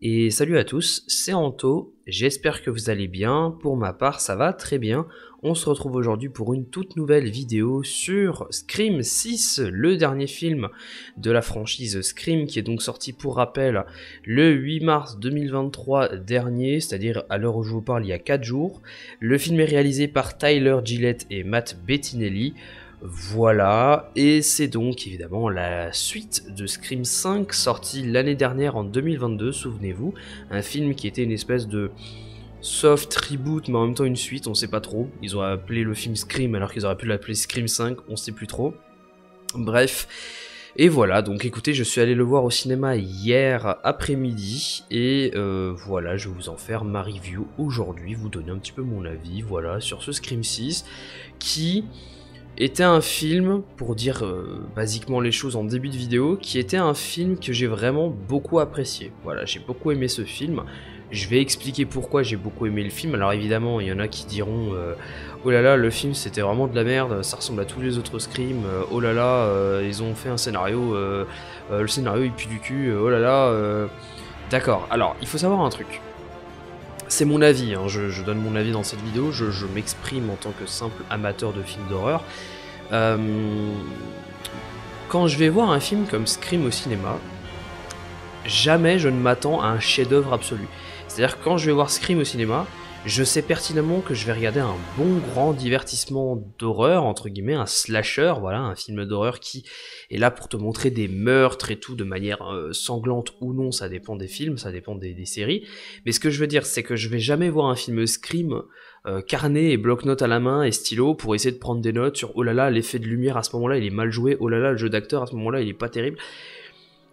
Et salut à tous, c'est Anto, j'espère que vous allez bien, pour ma part ça va très bien. On se retrouve aujourd'hui pour une toute nouvelle vidéo sur Scream 6, le dernier film de la franchise Scream qui est donc sorti pour rappel le 8 mars 2023 dernier, c'est-à-dire à l'heure où je vous parle il y a 4 jours. Le film est réalisé par Tyler Gillett et Matt Bettinelli. Voilà, et c'est donc évidemment la suite de Scream 5, sorti l'année dernière en 2022, souvenez-vous, un film qui était une espèce de soft reboot, mais en même temps une suite, on sait pas trop. Ils ont appelé le film Scream alors qu'ils auraient pu l'appeler Scream 5, on sait plus trop. Bref, et voilà, donc écoutez, je suis allé le voir au cinéma hier après-midi, et voilà, je vais vous en faire ma review aujourd'hui, vous donner un petit peu mon avis, voilà, sur ce Scream 6, qui était un film, pour dire basiquement les choses en début de vidéo, qui était un film que j'ai vraiment beaucoup apprécié. Voilà, j'ai beaucoup aimé ce film. Je vais expliquer pourquoi j'ai beaucoup aimé le film. Alors évidemment, il y en a qui diront oh là là, le film c'était vraiment de la merde, ça ressemble à tous les autres Scream, oh là là, ils ont fait un scénario, le scénario il pue du cul, oh là là. D'accord, alors il faut savoir un truc. C'est mon avis, hein. Je donne mon avis dans cette vidéo, je m'exprime en tant que simple amateur de films d'horreur. Quand je vais voir un film comme Scream au cinéma, jamais je ne m'attends à un chef-d'œuvre absolu. C'est-à-dire que quand je vais voir Scream au cinéma, je sais pertinemment que je vais regarder un bon grand divertissement d'horreur, entre guillemets, un slasher, voilà, un film d'horreur qui est là pour te montrer des meurtres et tout de manière sanglante ou non, ça dépend des films, ça dépend des séries. Mais ce que je veux dire, c'est que je vais jamais voir un film Scream carnet et bloc-notes à la main et stylo pour essayer de prendre des notes sur oh là là, l'effet de lumière à ce moment-là il est mal joué, oh là là, le jeu d'acteur à ce moment-là il est pas terrible.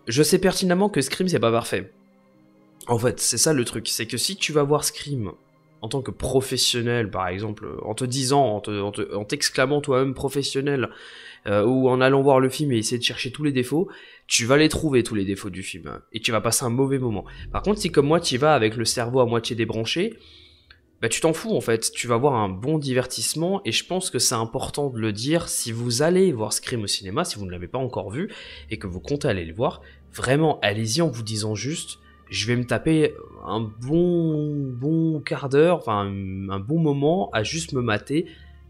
Je sais pertinemment que Scream c'est pas parfait. En fait, c'est ça le truc, c'est que si tu vas voir Scream en tant que professionnel, par exemple, en te disant, en t'exclamant toi-même professionnel, ou en allant voir le film et essayer de chercher tous les défauts, tu vas les trouver tous les défauts du film, hein, et tu vas passer un mauvais moment. Par contre, si comme moi tu y vas avec le cerveau à moitié débranché, bah tu t'en fous en fait, tu vas voir un bon divertissement, et je pense que c'est important de le dire, si vous allez voir Scream au cinéma, si vous ne l'avez pas encore vu, et que vous comptez aller le voir, vraiment allez-y en vous disant juste, je vais me taper un bon quart d'heure, enfin un bon moment à juste me mater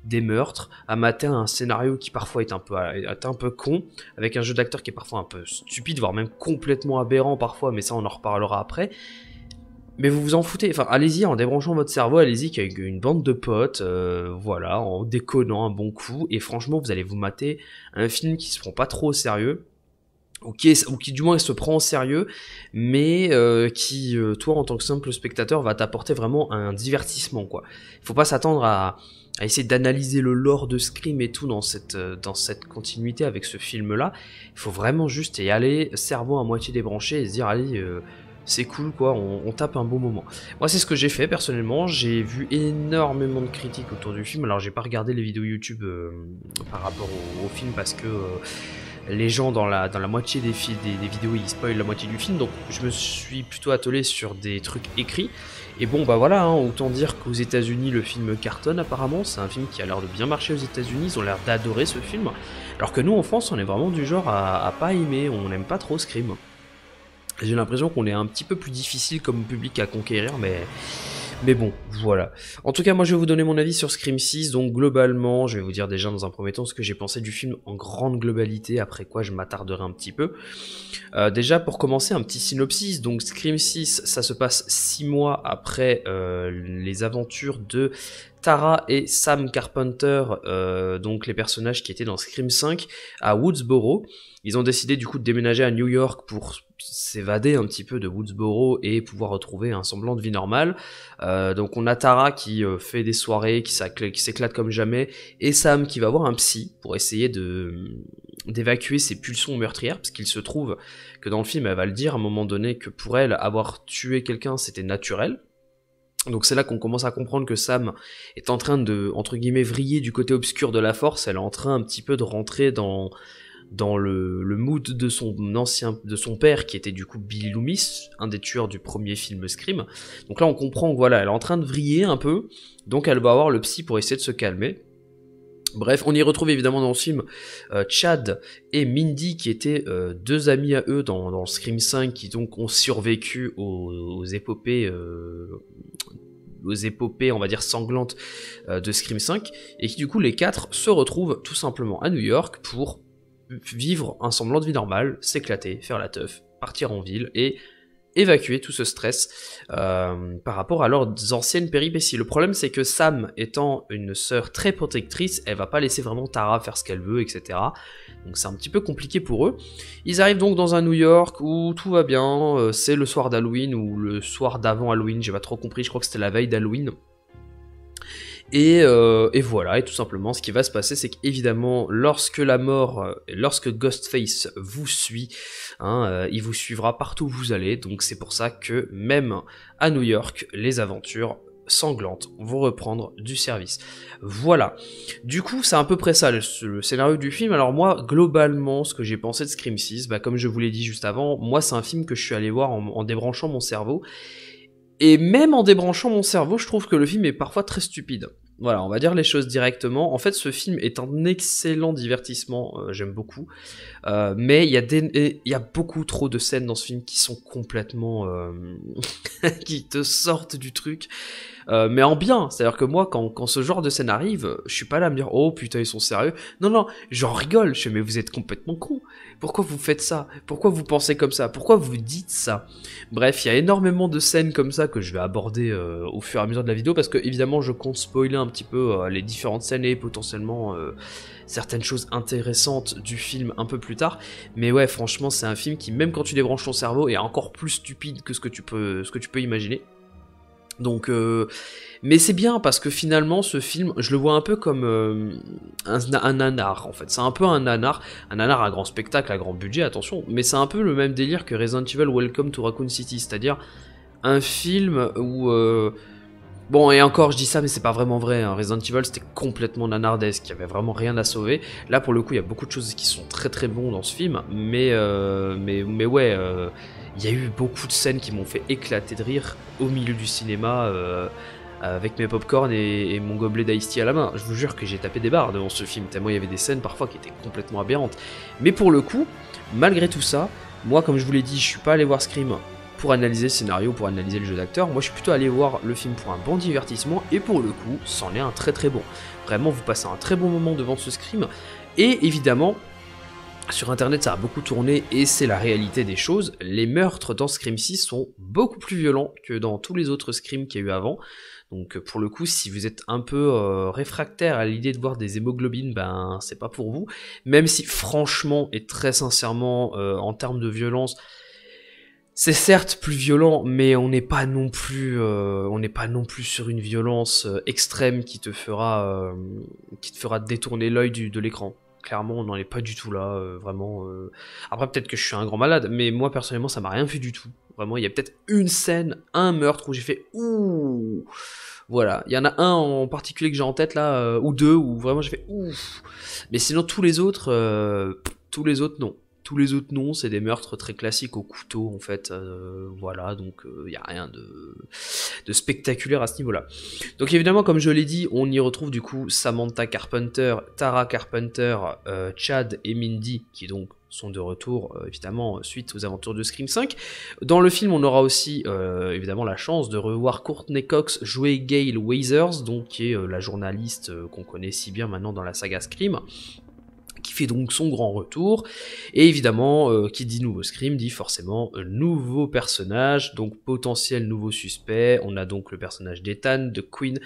des meurtres, à mater un scénario qui parfois est un peu con, avec un jeu d'acteur qui est parfois un peu stupide, voire même complètement aberrant parfois, mais ça on en reparlera après. Mais vous vous en foutez, enfin allez-y en débranchant votre cerveau, allez-y avec une bande de potes, voilà, en déconnant un bon coup, et franchement vous allez vous mater un film qui se prend pas trop au sérieux, ou qui du moins se prend au sérieux, mais qui, toi en tant que simple spectateur, va t'apporter vraiment un divertissement, quoi. Il faut pas s'attendre à essayer d'analyser le lore de Scream et tout dans cette continuité avec ce film-là. Il faut vraiment juste y aller, cerveau à moitié débranché, et se dire, allez, c'est cool, quoi, on tape un bon moment. Moi, c'est ce que j'ai fait, personnellement. J'ai vu énormément de critiques autour du film. Alors, j'ai pas regardé les vidéos YouTube par rapport au film, parce que les gens dans la moitié des vidéos ils spoilent la moitié du film, donc je me suis plutôt attelé sur des trucs écrits. Et bon bah voilà, hein, autant dire qu'aux États-Unis le film cartonne apparemment, c'est un film qui a l'air de bien marcher aux États-Unis, ils ont l'air d'adorer ce film, alors que nous en France on est vraiment du genre à pas aimer, on n'aime pas trop Scream. J'ai l'impression qu'on est un petit peu plus difficile comme public à conquérir, mais bon, voilà. En tout cas, moi je vais vous donner mon avis sur Scream 6, donc globalement, je vais vous dire déjà dans un premier temps ce que j'ai pensé du film en grande globalité, après quoi je m'attarderai un petit peu. Déjà, pour commencer, un petit synopsis, donc Scream 6, ça se passe 6 mois après les aventures de Tara et Sam Carpenter, donc les personnages qui étaient dans Scream 5, à Woodsboro. Ils ont décidé du coup de déménager à New York pour s'évader un petit peu de Woodsboro et pouvoir retrouver un semblant de vie normale. Donc on a Tara qui fait des soirées, qui s'éclate comme jamais, et Sam qui va voir un psy pour essayer d'évacuer ses pulsions meurtrières, parce qu'il se trouve que dans le film elle va le dire à un moment donné que pour elle avoir tué quelqu'un c'était naturel. Donc c'est là qu'on commence à comprendre que Sam est en train de, entre guillemets, vriller du côté obscur de la force. Elle est en train un petit peu de rentrer dans le mood de son père, qui était du coup Billy Loomis, un des tueurs du premier film Scream. Donc là on comprend que voilà, elle est en train de vriller un peu, donc elle va avoir le psy pour essayer de se calmer. Bref, on y retrouve évidemment dans le film Chad et Mindy qui étaient deux amis à eux dans Scream 5 qui donc ont survécu aux épopées on va dire sanglantes de Scream 5 et qui du coup les quatre se retrouvent tout simplement à New York pour vivre un semblant de vie normale, s'éclater, faire la teuf, partir en ville et évacuer tout ce stress par rapport à leurs anciennes péripéties. Le problème c'est que Sam étant une sœur très protectrice, elle va pas laisser vraiment Tara faire ce qu'elle veut, etc. Donc c'est un petit peu compliqué pour eux. Ils arrivent donc dans un New York où tout va bien, c'est le soir d'Halloween ou le soir d'avant Halloween, j'ai pas trop compris, je crois que c'était la veille d'Halloween. Et voilà, et tout simplement, ce qui va se passer, c'est qu'évidemment, lorsque Ghostface vous suit, il vous suivra partout où vous allez, donc c'est pour ça que même à New York, les aventures sanglantes vont reprendre du service. Voilà. Du coup, c'est à peu près ça le scénario du film. Alors moi, globalement, ce que j'ai pensé de Scream 6, comme je vous l'ai dit juste avant, moi c'est un film que je suis allé voir en débranchant mon cerveau. Et même en débranchant mon cerveau, je trouve que le film est parfois très stupide. Voilà, on va dire les choses directement. En fait, ce film est un excellent divertissement, j'aime beaucoup. Mais il y a beaucoup trop de scènes dans ce film qui sont complètement... qui te sortent du truc. Mais en bien, c'est-à-dire que moi, quand ce genre de scène arrive, je suis pas là à me dire « Oh putain, ils sont sérieux ». Non, j'en rigole, je fais « Mais vous êtes complètement con. Pourquoi vous faites ça? Pourquoi vous pensez comme ça? Pourquoi vous dites ça ?» Bref, il y a énormément de scènes comme ça que je vais aborder au fur et à mesure de la vidéo, parce que évidemment, je compte spoiler un petit peu les différentes scènes et potentiellement certaines choses intéressantes du film un peu plus tard. Mais ouais, franchement, c'est un film qui, même quand tu débranches ton cerveau, est encore plus stupide que ce que tu peux imaginer. Donc, mais c'est bien parce que finalement ce film, je le vois un peu comme un nanar en fait. C'est un peu un nanar à grand spectacle, à grand budget, attention, mais c'est un peu le même délire que Resident Evil Welcome to Raccoon City, c'est-à-dire un film où... Bon, et encore, je dis ça, mais c'est pas vraiment vrai, hein. Resident Evil, c'était complètement nanardesque, il y avait vraiment rien à sauver. Là, pour le coup, il y a beaucoup de choses qui sont très très bons dans ce film, mais ouais... il y a eu beaucoup de scènes qui m'ont fait éclater de rire au milieu du cinéma avec mes popcorn et mon gobelet d'ice tea à la main. Je vous jure que j'ai tapé des barres devant ce film, tellement il y avait des scènes parfois qui étaient complètement aberrantes. Mais pour le coup, malgré tout ça, moi comme je vous l'ai dit, je suis pas allé voir Scream pour analyser le scénario, pour analyser le jeu d'acteur. Moi je suis plutôt allé voir le film pour un bon divertissement et pour le coup, c'en est un très très bon. Vraiment, vous passez un très bon moment devant ce Scream et évidemment... Sur internet ça a beaucoup tourné et c'est la réalité des choses, les meurtres dans Scream 6 sont beaucoup plus violents que dans tous les autres Scream qu'il y a eu avant. Donc pour le coup, si vous êtes un peu réfractaire à l'idée de voir des hémoglobines, c'est pas pour vous. Même si franchement et très sincèrement, en termes de violence, c'est certes plus violent, mais on n'est pas non plus sur une violence extrême qui te fera détourner l'œil de l'écran. Clairement, on n'en est pas du tout là, vraiment. Après, peut-être que je suis un grand malade, mais moi, personnellement, ça m'a rien fait du tout. Vraiment, il y a peut-être une scène, un meurtre où j'ai fait « Ouh !» Voilà, il y en a un en particulier que j'ai en tête là, ou deux, où vraiment j'ai fait « Ouh !» Mais sinon, tous les autres, non. Tous les autres non, c'est des meurtres très classiques au couteau en fait, voilà, donc il n'y a rien de spectaculaire à ce niveau-là. Donc évidemment, comme je l'ai dit, on y retrouve du coup Samantha Carpenter, Tara Carpenter, Chad et Mindy, qui donc sont de retour évidemment suite aux aventures de Scream 5. Dans le film, on aura aussi évidemment la chance de revoir Courtney Cox jouer Gail Weathers, donc qui est la journaliste qu'on connaît si bien maintenant dans la saga Scream, qui fait donc son grand retour, et évidemment, qui dit nouveau Scream, dit forcément nouveau personnage, donc potentiel nouveau suspect. On a donc le personnage d'Ethan, de Quinn,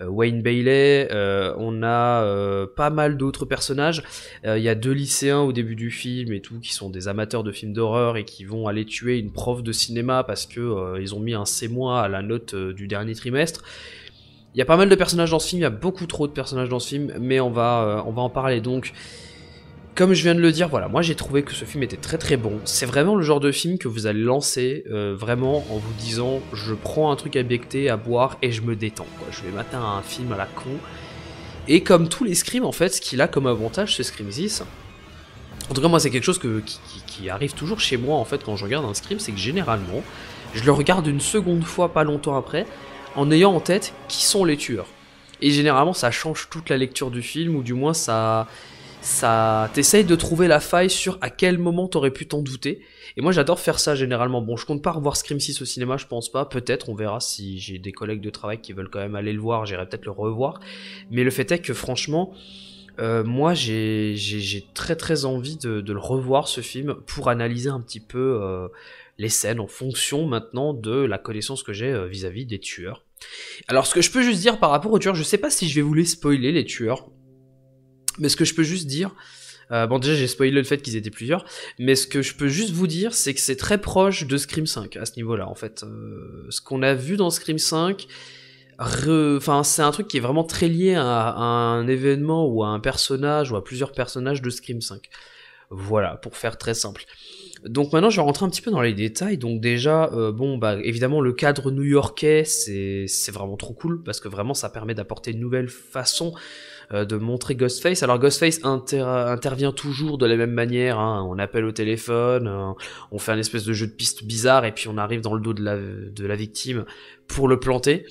Wayne Bailey, on a pas mal d'autres personnages. Il y a deux lycéens au début du film et tout, qui sont des amateurs de films d'horreur et qui vont aller tuer une prof de cinéma parce que ils ont mis un C- à la note du dernier trimestre. Il y a pas mal de personnages dans ce film, il y a beaucoup trop de personnages dans ce film, mais on va en parler donc. Comme je viens de le dire, voilà, moi j'ai trouvé que ce film était très très bon. C'est vraiment le genre de film que vous allez lancer vraiment en vous disant je prends un truc à becter, à boire et je me détends, quoi. Je vais mater un film à la con. Et comme tous les Scream en fait, ce qu'il a comme avantage ce Scream 6, en tout cas moi c'est quelque chose qui arrive toujours chez moi en fait quand je regarde un Scream, c'est que généralement je le regarde une seconde fois pas longtemps après en ayant en tête qui sont les tueurs. Et généralement, ça change toute la lecture du film, ou du moins, t'essayes de trouver la faille sur à quel moment t'aurais pu t'en douter. Et moi, j'adore faire ça généralement. Bon, je compte pas revoir Scream 6 au cinéma, je pense pas. Peut-être, on verra si j'ai des collègues de travail qui veulent quand même aller le voir, j'irai peut-être le revoir. Mais le fait est que franchement, moi, j'ai très très envie de le revoir, ce film, pour analyser un petit peu les scènes en fonction maintenant de la connaissance que j'ai vis-à-vis des tueurs. Alors, ce que je peux juste dire par rapport aux tueurs, je sais pas si je vais vous les spoiler, les tueurs, mais ce que je peux juste dire, bon déjà j'ai spoilé le fait qu'ils étaient plusieurs, mais ce que je peux juste vous dire, c'est que c'est très proche de Scream 5 à ce niveau-là, en fait. Ce qu'on a vu dans Scream 5, enfin c'est un truc qui est vraiment très lié à un événement ou à un personnage ou à plusieurs personnages de Scream 5. Voilà, pour faire très simple. Donc maintenant je vais rentrer un petit peu dans les détails. Donc déjà, bon bah évidemment le cadre new-yorkais c'est vraiment trop cool, parce que vraiment ça permet d'apporter une nouvelle façon de montrer Ghostface. Alors Ghostface intervient toujours de la même manière, hein. On appelle au téléphone, on fait un espèce de jeu de piste bizarre et puis on arrive dans le dos de la victime pour le planter.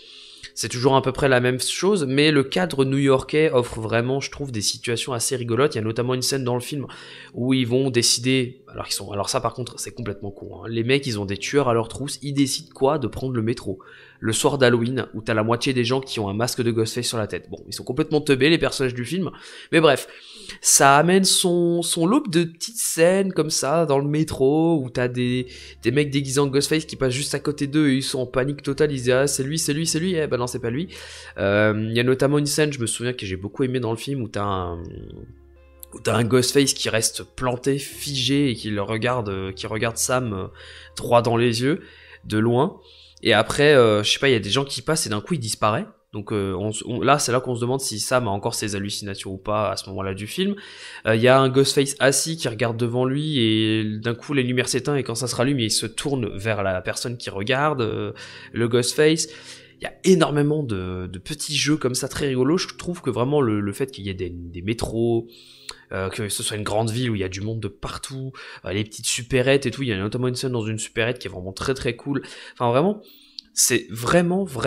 C'est toujours à peu près la même chose, mais le cadre new-yorkais offre vraiment, je trouve, des situations assez rigolotes. Il y a notamment une scène dans le film où ils vont décider, alors ça par contre c'est complètement con, hein. Les mecs ils ont des tueurs à leur trousse, ils décident quoi? De prendre le métro. Le soir d'Halloween, où t'as la moitié des gens qui ont un masque de Ghostface sur la tête. Bon, ils sont complètement teubés les personnages du film, mais bref, ça amène son lot de petites scènes comme ça dans le métro, où t'as des mecs déguisés en Ghostface qui passent juste à côté d'eux et ils sont en panique totale, ils disent ah c'est lui, eh ben non c'est pas lui. Il y a notamment une scène, je me souviens, que j'ai beaucoup aimé dans le film, où t'as un Ghostface qui reste planté, figé, et qui regarde Sam droit dans les yeux, de loin. Et après, je sais pas, il y a des gens qui passent et d'un coup il disparaît. Donc là, c'est là qu'on se demande si Sam a encore ses hallucinations ou pas à ce moment-là du film. Il y a un Ghostface assis qui regarde devant lui et d'un coup les lumières s'éteignent et quand ça se rallume, il se tourne vers la personne qui regarde, le Ghostface. Il y a énormément de petits jeux comme ça très rigolos. Je trouve que vraiment le fait qu'il y ait des métros, que ce soit une grande ville où il y a du monde de partout, les petites supérettes et tout, il y a notamment une scène dans une supérette qui est vraiment très très cool. Enfin vraiment, c'est vraiment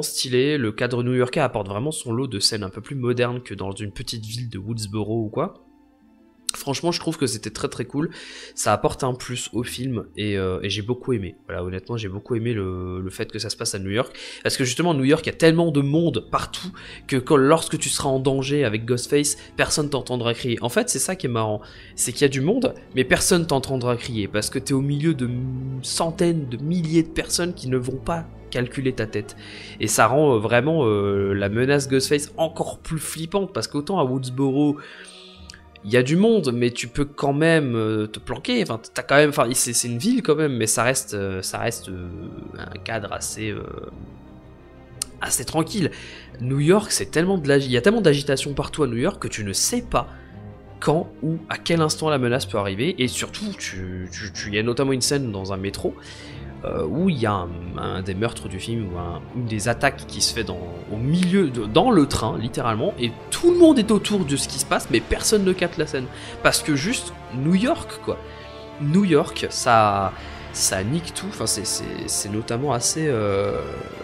stylé. Le cadre new-yorkais apporte vraiment son lot de scènes un peu plus modernes que dans une petite ville de Woodsboro ou quoi. Franchement, je trouve que c'était très très cool. Ça apporte un plus au film et j'ai beaucoup aimé. Voilà, honnêtement, j'ai beaucoup aimé le fait que ça se passe à New York. Parce que justement, New York, il y a tellement de monde partout que lorsque tu seras en danger avec Ghostface, personne t'entendra crier. En fait, c'est ça qui est marrant. C'est qu'il y a du monde, mais personne t'entendra crier. Parce que t'es au milieu de centaines, de milliers de personnes qui ne vont pas calculer ta tête. Et ça rend vraiment la menace Ghostface encore plus flippante. Parce qu'autant à Woodsboro, il y a du monde, mais tu peux quand même te planquer. Enfin, t'as quand même, enfin, c'est une ville quand même, mais ça reste un cadre assez tranquille. New York, il y a tellement d'agitation partout à New York que tu ne sais pas quand ou à quel instant la menace peut arriver. Et surtout, il y a notamment une scène dans un métro où il y a un des meurtres du film, ou une des attaques qui se fait au milieu, dans le train, littéralement, et tout le monde est autour de ce qui se passe, mais personne ne capte la scène. Parce que juste, New York, quoi. New York, ça nique tout, enfin, c'est notamment assez...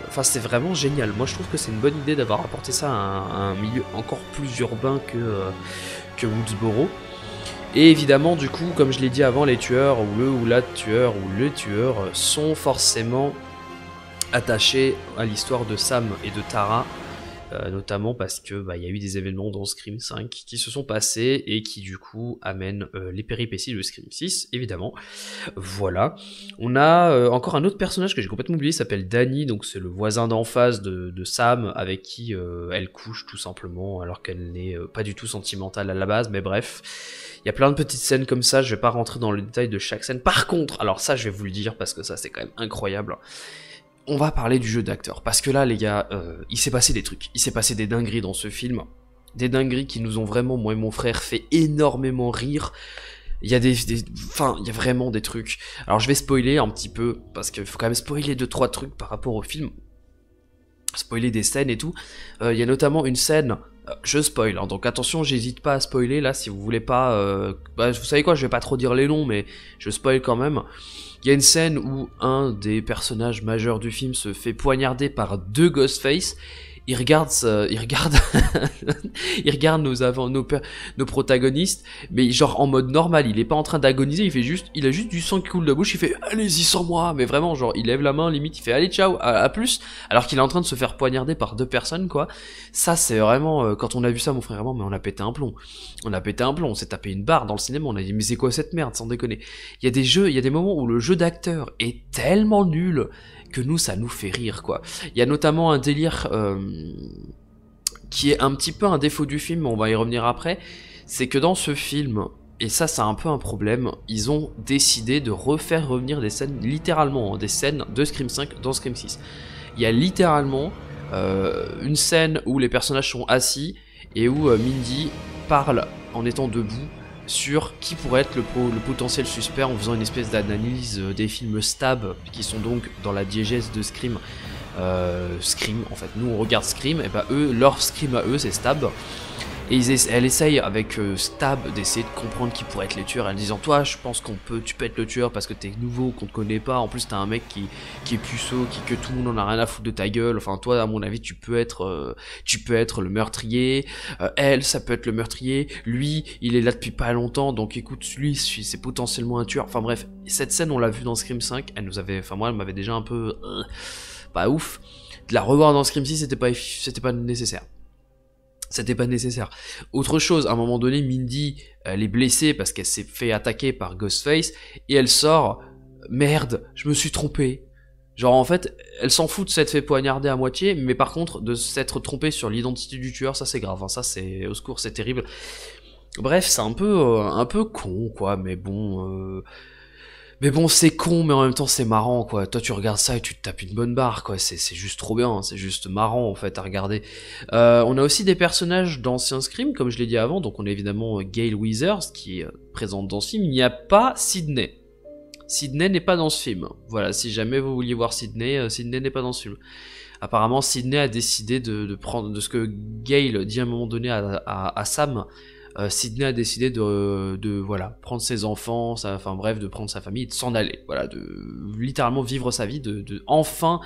Enfin, c'est vraiment génial. Moi, je trouve que c'est une bonne idée d'avoir apporté ça à un milieu encore plus urbain que Woodsboro. Et évidemment, du coup, comme je l'ai dit avant, les tueurs, ou le tueur sont forcément attachés à l'histoire de Sam et de Tara, notamment parce que il y a eu des événements dans Scream 5 qui se sont passés et qui du coup amènent les péripéties de Scream 6, évidemment. Voilà. On a encore un autre personnage que j'ai complètement oublié, il s'appelle Danny, donc c'est le voisin d'en face de Sam, avec qui elle couche tout simplement, alors qu'elle n'est pas du tout sentimentale à la base, mais bref. Il y a plein de petites scènes comme ça, je vais pas rentrer dans le détail de chaque scène. Par contre, alors ça je vais vous le dire parce que ça c'est quand même incroyable, on va parler du jeu d'acteur. Parce que là les gars, il s'est passé des trucs, il s'est passé des dingueries dans ce film. Des dingueries qui nous ont vraiment, moi et mon frère, fait énormément rire. Il y a enfin, il y a vraiment des trucs. Alors je vais spoiler un petit peu, parce qu'il faut quand même spoiler 2-3 trucs par rapport au film. Spoiler des scènes et tout. Il y a notamment une scène... je spoil, hein, donc attention, j'hésite pas à spoiler là, si vous voulez pas... vous savez quoi, je vais pas trop dire les noms, mais je spoil quand même. Il y a une scène où un des personnages majeurs du film se fait poignarder par 2 Ghostface, il regarde, il regarde nos protagonistes, mais genre en mode normal, il est pas en train d'agoniser, il a juste du sang qui coule de la bouche, il fait allez-y sans moi, mais vraiment genre il lève la main, limite il fait allez ciao, à plus, alors qu'il est en train de se faire poignarder par 2 personnes quoi. Ça c'est vraiment, quand on a vu ça mon frère vraiment, mais on a pété un plomb, on s'est tapé une barre dans le cinéma, on a dit mais c'est quoi cette merde, sans déconner. Il y a des moments où le jeu d'acteur est tellement nul que nous ça nous fait rire quoi. Il y a notamment un délire qui est un petit peu un défaut du film, mais on va y revenir après, c'est que dans ce film, et ça c'est un peu un problème, ils ont décidé de refaire revenir des scènes, littéralement des scènes de Scream 5 dans Scream 6. Il y a littéralement une scène où les personnages sont assis et où Mindy parle en étant debout sur qui pourrait être le potentiel suspect en faisant une espèce d'analyse des films Stab qui sont donc dans la diégèse de Scream. Scream en fait, nous on regarde Scream, et bah eux, leur Scream à eux c'est Stab. Et elle essaye avec Stab d'essayer de comprendre qui pourrait être les tueurs, en disant toi je pense tu peux être le tueur parce que t'es nouveau, qu'on te connaît pas, en plus t'as un mec qui est puceau, que tout le monde en a rien à foutre de ta gueule, enfin toi à mon avis tu peux être le meurtrier, elle ça peut être le meurtrier, lui il est là depuis pas longtemps donc écoute lui c'est potentiellement un tueur, enfin bref, cette scène on l'a vue dans Scream 5, elle m'avait déjà un peu pas ouf, de la revoir dans Scream 6 c'était pas nécessaire. C'était pas nécessaire. Autre chose, à un moment donné, Mindy, elle est blessée parce qu'elle s'est fait attaquer par Ghostface, et elle sort, merde, je me suis trompée. Genre en fait, elle s'en fout de s'être fait poignarder à moitié, mais par contre, de s'être trompée sur l'identité du tueur, ça c'est grave, hein, ça c'est, au secours, c'est terrible. Bref, c'est un peu con, quoi, mais bon... Mais bon, c'est con, mais en même temps, c'est marrant, quoi. Toi, tu regardes ça et tu te tapes une bonne barre, quoi. C'est juste trop bien, c'est juste marrant, en fait, à regarder. On a aussi des personnages d'anciens Scream, comme je l'ai dit avant. Donc, on a évidemment Gail Weathers, qui est présente dans ce film. Il n'y a pas Sidney. Sidney n'est pas dans ce film. Voilà, si jamais vous vouliez voir Sidney, Sidney n'est pas dans ce film. Apparemment, Sidney a décidé de prendre... De ce que Gail dit à un moment donné à Sam... Sidney a décidé de voilà, prendre ses enfants, enfin bref, de prendre sa famille et de s'en aller, voilà, de littéralement vivre sa vie, de enfin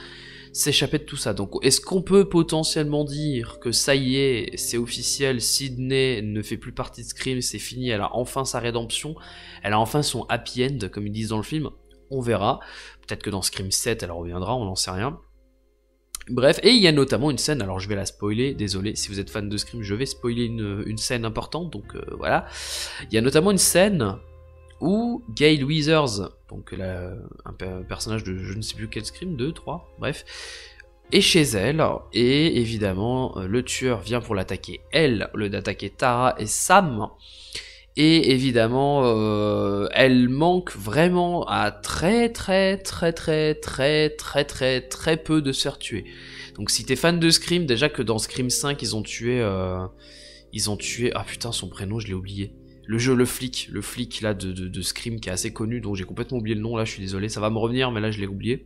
s'échapper de tout ça. Donc est-ce qu'on peut potentiellement dire que ça y est, c'est officiel, Sidney ne fait plus partie de Scream, c'est fini, elle a enfin sa rédemption, elle a enfin son happy end, comme ils disent dans le film, on verra, peut-être que dans Scream 7 elle reviendra, on n'en sait rien. Bref, et il y a notamment une scène, alors je vais la spoiler, désolé, si vous êtes fan de Scream, je vais spoiler une scène importante, donc voilà. Il y a notamment une scène où Gail Weathers, donc un personnage de je ne sais plus quel Scream, 2, 3, bref, est chez elle, et évidemment, le tueur vient pour l'attaquer elle, au lieu d'attaquer Tara et Sam. Et évidemment, elle manque vraiment à très peu de se faire tuer. Donc si t'es fan de Scream, déjà que dans Scream 5, ils ont tué, ah putain, son prénom, je l'ai oublié. Le flic là de Scream qui est assez connu, dont j'ai complètement oublié le nom là, je suis désolé, ça va me revenir, mais là je l'ai oublié.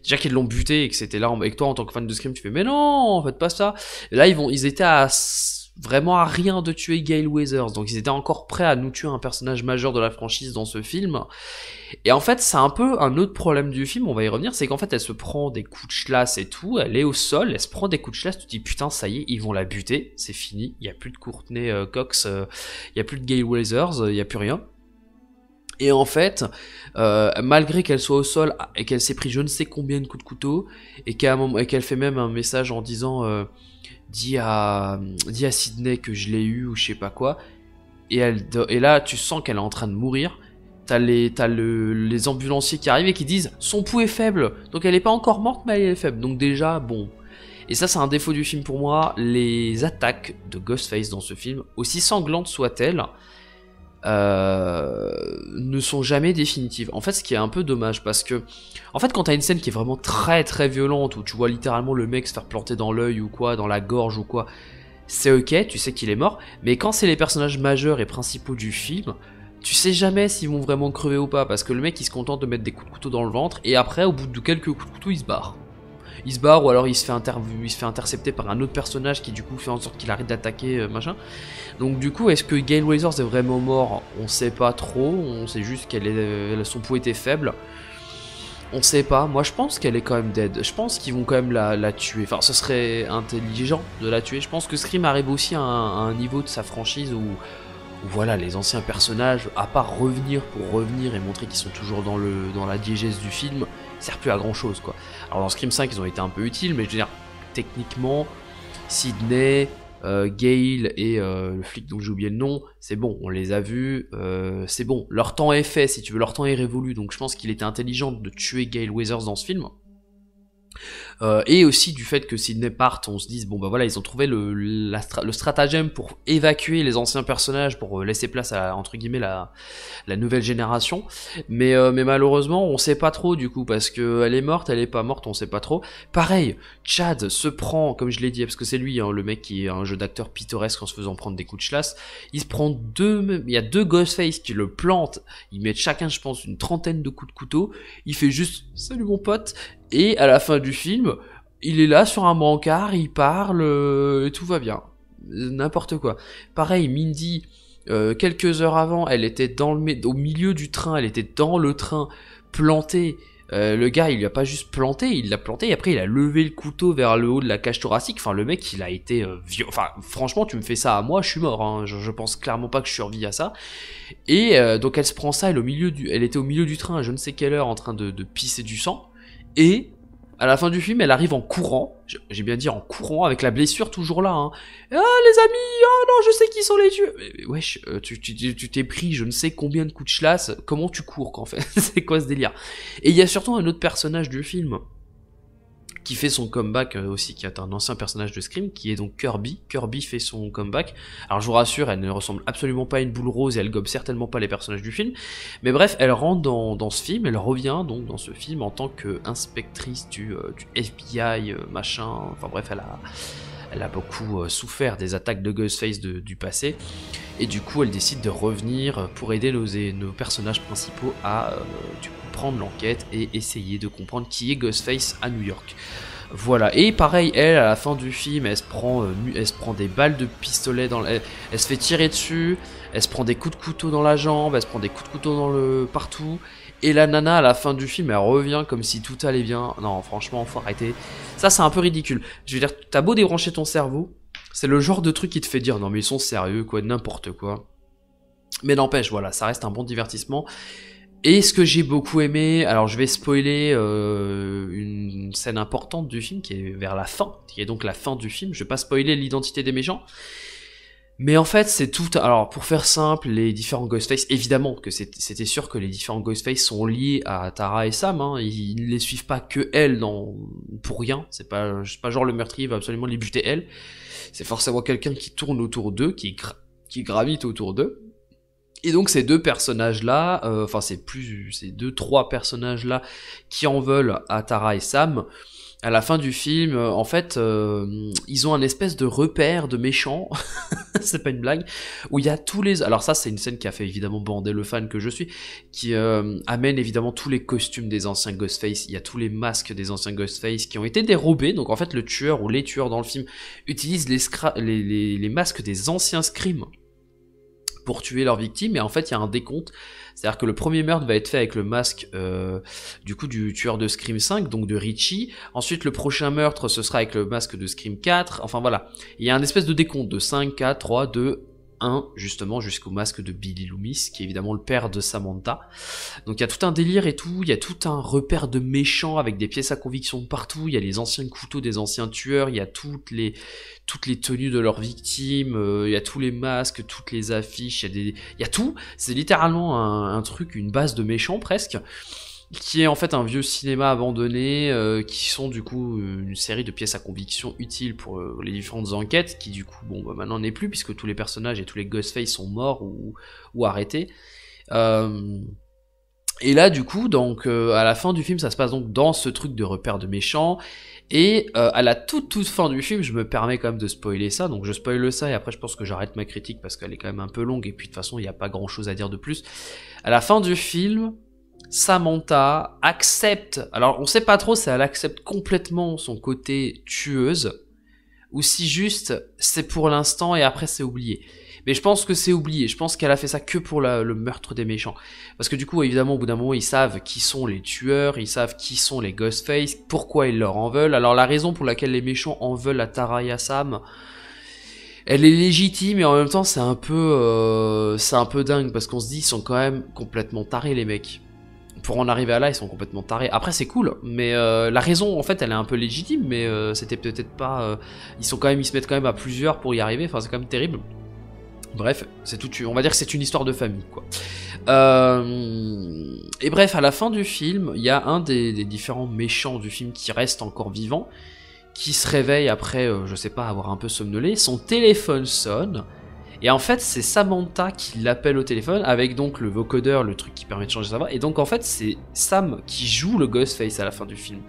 Déjà qu'ils l'ont buté et que c'était là, et que toi en tant que fan de Scream, tu fais mais non, faites pas ça. Et là ils étaient vraiment à rien de tuer Gail Weathers, donc ils étaient encore prêts à nous tuer un personnage majeur de la franchise dans ce film. Et en fait c'est un peu un autre problème du film, on va y revenir, c'est qu'en fait elle se prend des coups de chlasse et tout, elle est au sol, elle se prend des coups de chlasse, tu te dis putain ça y est, ils vont la buter, c'est fini, il y a plus de Courtney Cox, il y a plus de Gail Weathers, il y a plus rien. Et en fait, malgré qu'elle soit au sol et qu'elle s'est pris je ne sais combien de coups de couteau, et qu'elle fait même un message en disant dis à Sidney que je l'ai eu ou je sais pas quoi, et là tu sens qu'elle est en train de mourir. T'as les ambulanciers qui arrivent et qui disent son pouls est faible, donc elle est pas encore morte mais elle est faible, donc déjà bon. Et ça c'est un défaut du film pour moi, les attaques de Ghostface dans ce film, aussi sanglantes soient-elles, ne sont jamais définitives. En fait ce qui est un peu dommage, parce que en fait quand t'as une scène qui est vraiment très violente, où tu vois littéralement le mec se faire planter dans l'œil ou quoi, dans la gorge ou quoi, c'est ok, tu sais qu'il est mort, mais quand c'est les personnages majeurs et principaux du film, tu sais jamais s'ils vont vraiment crever ou pas, parce que le mec il se contente de mettre des coups de couteau dans le ventre, et après au bout de quelques coups de couteau il se barre. Il se barre, ou alors il se fait intercepter par un autre personnage qui du coup fait en sorte qu'il arrête d'attaquer, machin. Donc du coup, est-ce que Gail Weathers est vraiment mort? On sait pas trop, on sait juste son pouls était faible. On sait pas, moi je pense qu'elle est quand même dead. Je pense qu'ils vont quand même la tuer. Enfin, ce serait intelligent de la tuer. Je pense que Scream arrive aussi à un niveau de sa franchise où voilà, les anciens personnages, à part revenir pour revenir et montrer qu'ils sont toujours dans la diégèse du film, servent plus à grand chose quoi. Alors dans Scream 5 ils ont été un peu utiles, mais je veux dire, techniquement, Sidney, Gale et le flic dont j'ai oublié le nom, c'est bon, on les a vus, c'est bon, leur temps est fait si tu veux, leur temps est révolu, donc je pense qu'il était intelligent de tuer Gale Weathers dans ce film. Et aussi du fait que Sidney parte, on se dise bon bah voilà, ils ont trouvé le stratagème pour évacuer les anciens personnages, pour laisser place à entre guillemets la nouvelle génération. Mais malheureusement on sait pas trop du coup, parce que elle est morte, elle est pas morte, on sait pas trop. Pareil, Chad se prend, comme je l'ai dit, parce que c'est lui hein, le mec qui est un jeu d'acteur pittoresque en se faisant prendre des coups de chlasse. Il se prend il y a deux Ghostface qui le plantent, ils mettent chacun je pense une trentaine de coups de couteau. Il fait juste salut mon pote. Et à la fin du film, il est là sur un brancard, il parle, et tout va bien. N'importe quoi. Pareil, Mindy, quelques heures avant, elle était au milieu du train, elle était dans le train, plantée. Le gars, il lui a pas juste planté, il l'a planté, et après il a levé le couteau vers le haut de la cage thoracique. Enfin, le mec, il a été Enfin, franchement, tu me fais ça à moi, je suis mort. Hein. Je pense clairement pas que je survis à ça. Et donc elle se prend ça, elle était au milieu du train à je ne sais quelle heure, en train de pisser du sang. Et à la fin du film, elle arrive en courant, j'ai bien dit en courant, avec la blessure toujours là. Hein. Ah les amis, oh non, je sais qui sont les dieux. Mais wesh, tu t'es pris je ne sais combien de coups de chlasse, comment tu cours qu'en fait? C'est quoi ce délire? Et il y a surtout un autre personnage du film qui fait son comeback aussi, qui est un ancien personnage de Scream, qui est donc Kirby. Kirby fait son comeback. Alors je vous rassure, elle ne ressemble absolument pas à une boule rose et elle gobe certainement pas les personnages du film. Mais bref, elle rentre dans ce film, elle revient donc dans ce film en tant qu'inspectrice du FBI, machin. Enfin bref, elle a beaucoup souffert des attaques de Ghostface du passé. Et du coup, elle décide de revenir pour aider nos personnages principaux à du coup, prendre l'enquête et essayer de comprendre qui est Ghostface à New York. Voilà, et pareil, elle, à la fin du film, elle se prend des balles de pistolet elle se fait tirer dessus, elle se prend des coups de couteau dans la jambe, elle se prend des coups de couteau partout, et la nana, à la fin du film, elle revient comme si tout allait bien. Non, franchement, faut arrêter. Ça, c'est un peu ridicule. Je veux dire, t'as beau débrancher ton cerveau, c'est le genre de truc qui te fait dire, non mais ils sont sérieux, quoi, n'importe quoi. Mais n'empêche, voilà, ça reste un bon divertissement. Et ce que j'ai beaucoup aimé, alors je vais spoiler une scène importante du film qui est vers la fin, qui est donc la fin du film. Je vais pas spoiler l'identité des méchants, mais en fait c'est tout. Alors pour faire simple, les différents Ghostface, évidemment que c'était sûr que les différents Ghostface sont liés à Tara et Sam. Hein, ils ne les suivent pas que elle pour rien. C'est pas genre le meurtrier va absolument les buter elle. C'est forcément quelqu'un qui tourne autour d'eux, qui gravite autour d'eux. Et donc ces deux personnages-là, ces trois personnages-là qui en veulent à Tara et Sam, à la fin du film, en fait, ils ont un espèce de repère de méchants, c'est pas une blague, où il y a tous les... Alors ça, c'est une scène qui a fait évidemment bander le fan que je suis, qui amène évidemment tous les costumes des anciens Ghostface, il y a tous les masques des anciens Ghostface qui ont été dérobés, donc en fait le tueur ou les tueurs dans le film utilisent les masques des anciens Scream pour tuer leurs victimes, et en fait il y a un décompte, c'est-à-dire que le premier meurtre va être fait avec le masque du coup du tueur de Scream 5, donc de Richie, ensuite le prochain meurtre ce sera avec le masque de Scream 4, enfin voilà, il y a un espèce de décompte de 5, 4, 3, 2, 1, justement jusqu'au masque de Billy Loomis, qui est évidemment le père de Samantha. Donc il y a tout un délire et tout, il y a tout un repère de méchants avec des pièces à conviction partout, il y a les anciens couteaux des anciens tueurs, il y a toutes les tenues de leurs victimes, il y a tous les masques, toutes les affiches, il y a tout, c'est littéralement un truc, une base de méchants presque, qui est en fait un vieux cinéma abandonné, qui sont du coup une série de pièces à conviction utiles pour les différentes enquêtes, qui du coup, bon, bah, maintenant n'est plus, puisque tous les personnages et tous les Ghostface sont morts ou arrêtés. Et là, du coup, donc, à la fin du film, ça se passe donc dans ce truc de repère de méchants, et à la toute fin du film, je me permets quand même de spoiler ça, donc je spoile ça, et après je pense que j'arrête ma critique, parce qu'elle est quand même un peu longue, et puis de toute façon, il n'y a pas grand chose à dire de plus. À la fin du film, Samantha accepte, alors on sait pas trop si elle accepte complètement son côté tueuse, ou si juste c'est pour l'instant et après c'est oublié. Mais je pense que c'est oublié. Je pense qu'elle a fait ça que pour le meurtre des méchants. Parce que du coup, évidemment, au bout d'un moment, ils savent qui sont les tueurs, ils savent qui sont les Ghostface, pourquoi ils leur en veulent. Alors la raison pour laquelle les méchants en veulent à Tara et à Sam, elle est légitime et en même temps c'est un peu dingue parce qu'on se dit ils sont quand même complètement tarés les mecs. Pour en arriver à là, ils sont complètement tarés. Après, c'est cool, mais la raison, en fait, elle est un peu légitime, mais c'était peut-être pas... ils se mettent quand même à plusieurs pour y arriver, enfin, c'est quand même terrible. Bref, on va dire que c'est une histoire de famille, quoi. Et bref, à la fin du film, il y a un des différents méchants du film qui reste encore vivant, qui se réveille après, je sais pas, avoir un peu somnolé, son téléphone sonne, et en fait, c'est Samantha qui l'appelle au téléphone, avec donc le vocodeur, le truc qui permet de changer sa voix. Et donc, en fait, c'est Sam qui joue le Ghostface à la fin du film.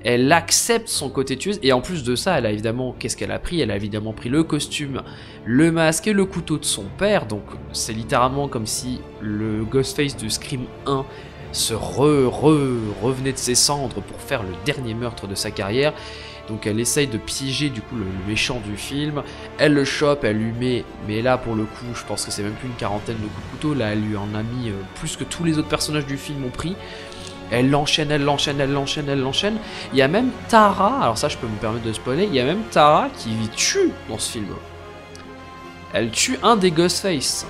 Elle accepte son côté tueuse, et en plus de ça, elle a évidemment, qu'est-ce qu'elle a pris? Elle a évidemment pris le costume, le masque et le couteau de son père. Donc, c'est littéralement comme si le Ghostface de Scream 1 se revenait de ses cendres pour faire le dernier meurtre de sa carrière. Donc elle essaye de piéger du coup le méchant du film, elle le chope, elle lui met, mais là pour le coup je pense que c'est même plus une quarantaine de coups de couteau, là elle lui en a mis plus que tous les autres personnages du film ont pris, elle l'enchaîne, il y a même Tara, alors ça je peux me permettre de spoiler, il y a même Tara qui tue dans ce film, elle tue un des Ghostface.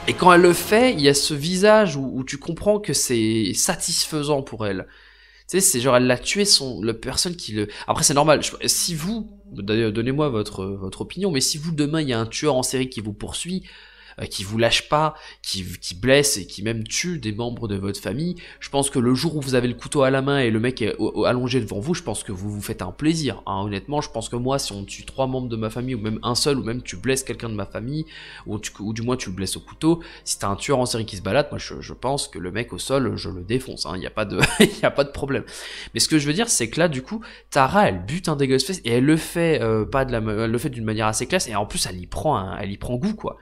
Et quand elle le fait, il y a ce visage où tu comprends que c'est satisfaisant pour elle. Tu sais, c'est genre, elle l'a tué le personne qui le... Après, c'est normal. Si vous, donnez-moi votre opinion, mais si vous, demain, il y a un tueur en série qui vous poursuit, qui vous lâche pas, qui blesse et qui même tue des membres de votre famille, je pense que le jour où vous avez le couteau à la main et le mec est allongé devant vous, je pense que vous vous faites un plaisir. Hein. Honnêtement, je pense que moi, si on tue 3 membres de ma famille, ou même un seul, ou même tu blesses quelqu'un de ma famille, ou du moins tu le blesses au couteau, si t'as un tueur en série qui se balade, moi je pense que le mec au sol, je le défonce. Hein. Il n'y a pas de, il y a pas de problème. Mais ce que je veux dire, c'est que là, du coup, Tara, elle bute un des Ghostface et elle le fait elle le fait d'une manière assez classe et en plus, elle y prend goût, quoi.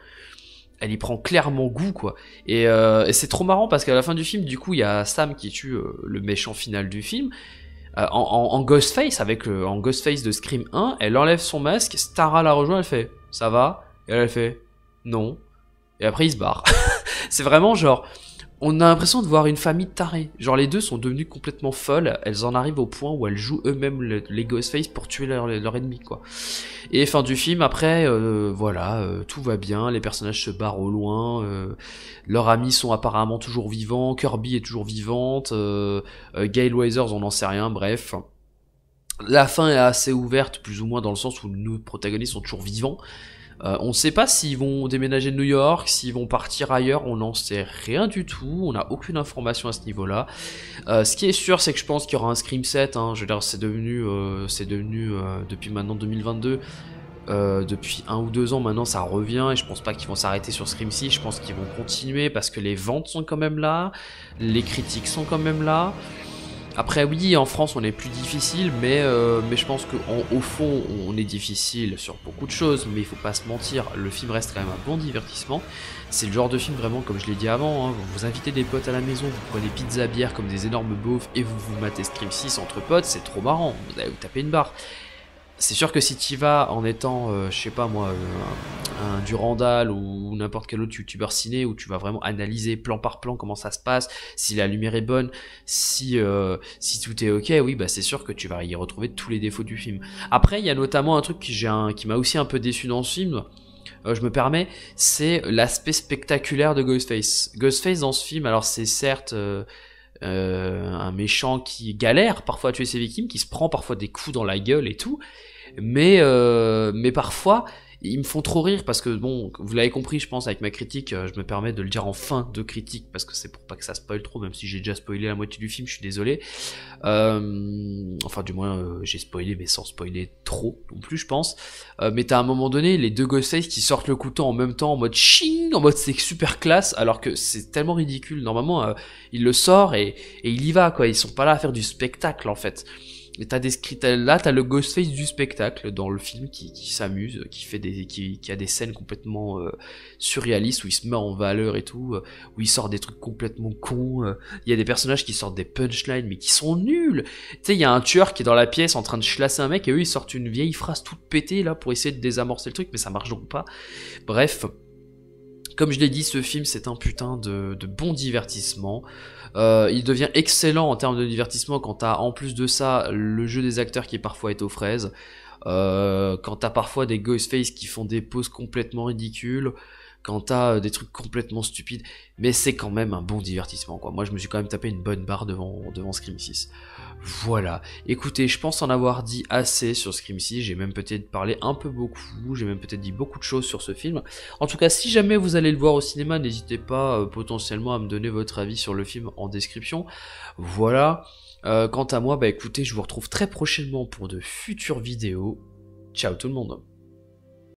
Elle y prend clairement goût, quoi. Et c'est trop marrant parce qu'à la fin du film, du coup, il y a Sam qui tue le méchant final du film. En Ghostface, en Ghostface de Scream 1, elle enlève son masque, Tara la rejoint, elle fait « ça va ?» Et elle fait « non ». Et après, il se barre. C'est vraiment genre... On a l'impression de voir une famille tarée. Genre les deux sont devenues complètement folles. Elles en arrivent au point où elles jouent eux-mêmes les Ghostface pour tuer leur ennemi, quoi. Et fin du film, après, voilà, tout va bien. Les personnages se barrent au loin. Leurs amis sont apparemment toujours vivants. Kirby est toujours vivante. Gale Weathers, on n'en sait rien. Bref. La fin est assez ouverte, plus ou moins dans le sens où nos protagonistes sont toujours vivants. On ne sait pas s'ils vont déménager de New York, s'ils vont partir ailleurs, on n'en sait rien du tout, on n'a aucune information à ce niveau-là. Ce qui est sûr, c'est que je pense qu'il y aura un Scream 7, hein. Je veux dire, c'est devenu depuis maintenant 2022, depuis 1 ou 2 ans maintenant, ça revient, et je pense pas qu'ils vont s'arrêter sur Scream 6, je pense qu'ils vont continuer, parce que les ventes sont quand même là, les critiques sont quand même là. Après oui, en France on est plus difficile, mais je pense qu'au fond on est difficile sur beaucoup de choses, mais il faut pas se mentir, le film reste quand même un bon divertissement. C'est le genre de film vraiment, comme je l'ai dit avant, hein, vous invitez des potes à la maison, vous prenez pizza, bière comme des énormes beaufs et vous matez Scream 6 entre potes, c'est trop marrant, vous allez vous taper une barre. C'est sûr que si tu vas en étant, je sais pas moi, un Durandal ou n'importe quel autre youtubeur ciné où tu vas vraiment analyser plan par plan comment ça se passe, si la lumière est bonne, si tout est ok, oui bah c'est sûr que tu vas y retrouver tous les défauts du film. Après il y a notamment un truc qui m'a aussi un peu déçu dans ce film, je me permets, c'est l'aspect spectaculaire de Ghostface. Ghostface dans ce film, alors c'est certes... un méchant qui galère parfois à tuer ses victimes, qui se prend parfois des coups dans la gueule et tout, mais parfois ils me font trop rire parce que bon, vous l'avez compris je pense avec ma critique, je me permets de le dire en fin de critique parce que c'est pour pas que ça spoil trop, même si j'ai déjà spoilé la moitié du film, je suis désolé, enfin du moins j'ai spoilé mais sans spoiler trop non plus je pense, mais t'as à un moment donné les deux Ghostface qui sortent le couteau en même temps en mode ching, en mode c'est super classe, alors que c'est tellement ridicule, normalement il le sort et il y va quoi, ils sont pas là à faire du spectacle en fait. Et là, t'as le Ghostface du spectacle dans le film qui s'amuse, qui a des scènes complètement surréalistes où il se met en valeur et tout, où il sort des trucs complètement cons. Il y a des personnages qui sortent des punchlines mais qui sont nuls. Tu sais, il y a un tueur qui est dans la pièce en train de chlasser un mec et eux ils sortent une vieille phrase toute pétée là pour essayer de désamorcer le truc, mais ça marche donc pas. Bref. Comme je l'ai dit, ce film c'est un putain de bon divertissement. Il devient excellent en termes de divertissement quand t'as en plus de ça le jeu des acteurs qui parfois est aux fraises. Quand t'as parfois des Ghostface qui font des poses complètement ridicules. Quand t'as des trucs complètement stupides. Mais c'est quand même un bon divertissement, quoi. Moi je me suis quand même tapé une bonne barre devant Scream 6. Voilà. Écoutez, je pense en avoir dit assez sur Scream 6. J'ai même peut-être parlé un peu beaucoup. J'ai même peut-être dit beaucoup de choses sur ce film. En tout cas, si jamais vous allez le voir au cinéma, n'hésitez pas potentiellement à me donner votre avis sur le film en description. Voilà. Quant à moi, bah écoutez, je vous retrouve très prochainement pour de futures vidéos. Ciao tout le monde.